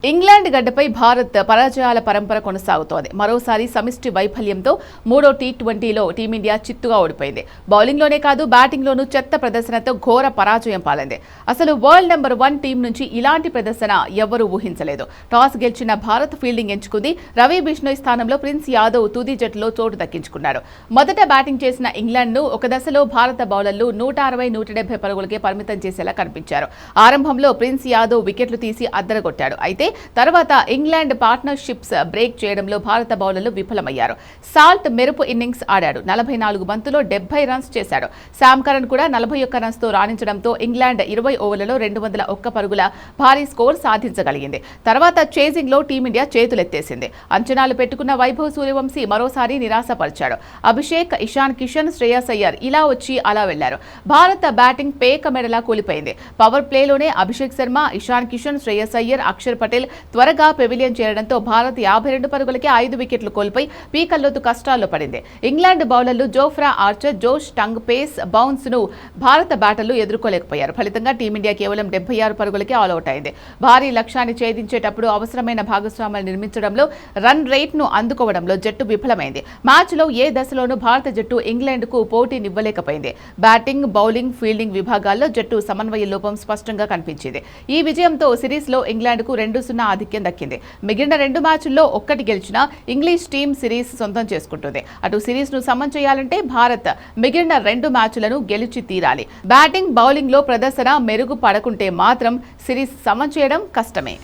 England గడ్డపై భారత్ పరాజయాల పరంపర కొనసాగుతోంది. మరోసారి సమిష్టి వైఫల్యంతో మూడో టీ20లో టీమిండియా చిత్తుగా ఓడిపోయింది. బౌలింగ్లోనే కాదు బ్యాటింగ్లోనూ చెత్త ప్రదర్శనతో ఘోర పరాజయం పాలైంది. అసలు వరల్డ్ నెంబర్ 1 టీం నుంచి ఇలాంటి ప్రదర్శన ఎవ్వరూ ఊహించలేదు. టాస్ గెలిచిన భారత్ ఫీల్డింగ్ ఎంచుకుంది. రవి బిష్ణోయ్ స్థానంలో ప్రిన్స్ యాదవ్ తుది జట్టులో చోటు దక్కించుకున్నాడు. మొదట బ్యాటింగ్ చేసిన ఇంగ్లాండ్ను ఒక దశలో భారత బౌలర్లు 160-170 పరుగులకే పరిమితం చేసేలా కనిపించారు. ఆరంభంలో ప్రిన్స్ యాదవ్ వికెట్లు తీసి అద్దరగొట్టాడు. అయితే తర్వాత ఇంగ్లాండ్ పార్ట్నర్షిప్స్ బ్రేక్ చేయడంలో భారత బౌలర్లు విఫలమయ్యారు. సాల్ట్ మెరుపు ఇన్నింగ్స్ ఆడాడు. 44 బంతుల్లో 70 రన్స్ చేశాడు. శామ్ కరన్ కూడా 41 రన్స్తో రాణించడంతో ఇంగ్లాండ్ 20 ఓవర్లలో 201 పరుగుల భారీ స్కోర్ సాధించగలిగింది. తర్వాత చేజింగ్లో టీమిండియా చేతులెత్తేసింది. అంచనాలు పెట్టుకున్న వైభవ్ సూర్యవంశీ మరోసారి నిరాశపరిచాడు. అభిషేక్, ఇషాన్ కిషన్, శ్రేయస్ అయ్యర్ ఇలా వచ్చి అలా వెళ్లారు. భారత బ్యాటింగ్ పేక మెడలా కూలిపోయింది. పవర్ ప్లేలోనే అభిషేక్ శర్మ, ఇషాన్ కిషన్, శ్రేయస్ అయ్యర్, అక్షర్ పటేల్ త్వరగా పెవిలియన్ చేరడంతో భారత్ 52 పరుగులకి 5 వికెట్లు కోల్పోయి పీకల్లోతు కష్టాల్లో పడింది. ఇంగ్లాండ్ బౌలర్లు Jofra Archer, Josh Tongue pace bounce ను భారత బ్యాటర్లు ఎదుర్కోలేకపోయారు. ఫలితంగా టీమిండియా కేవలం 76 పరుగులకే ఆల్అౌట్ అయింది. భారీ లక్ష్యాన్ని ఛేదించేటప్పుడు అవసరమైన భాగస్వామ్యాలు నిర్మించడంలో, రన్ రేట్ ను అందుకోవడంలో జట్టు విఫలమైంది. మ్యాచ్లో ఏ దశలోనూ భారత జట్టు ఇంగ్లాండ్కు పోటీనివ్వలేకపోయింది. బ్యాటింగ్, బౌలింగ్, ఫీల్డింగ్ విభాగాల్లో జట్టు సమన్వయ లోపం స్పష్టంగా కనిపించింది. ఈ విజయంతో సిరీస్లో ఇంగ్లాండ్కు 2-0 ఆధిక్యం దక్కింది. మిగిలిన 2 మ్యాచ్ల్లో ఒక్కటి గెలిచినా ఇంగ్లీష్ టీం సిరీస్ సొంతం చేసుకుంటుంది. అటు సిరీస్ ను సమం చేయాలంటే భారత్ మిగిలిన 2 మ్యాచ్లను గెలిచి తీరాలి. బ్యాటింగ్, బౌలింగ్ లో ప్రదర్శన మెరుగుపడకుంటే మాత్రం సిరీస్ సమం చేయడం కష్టమే.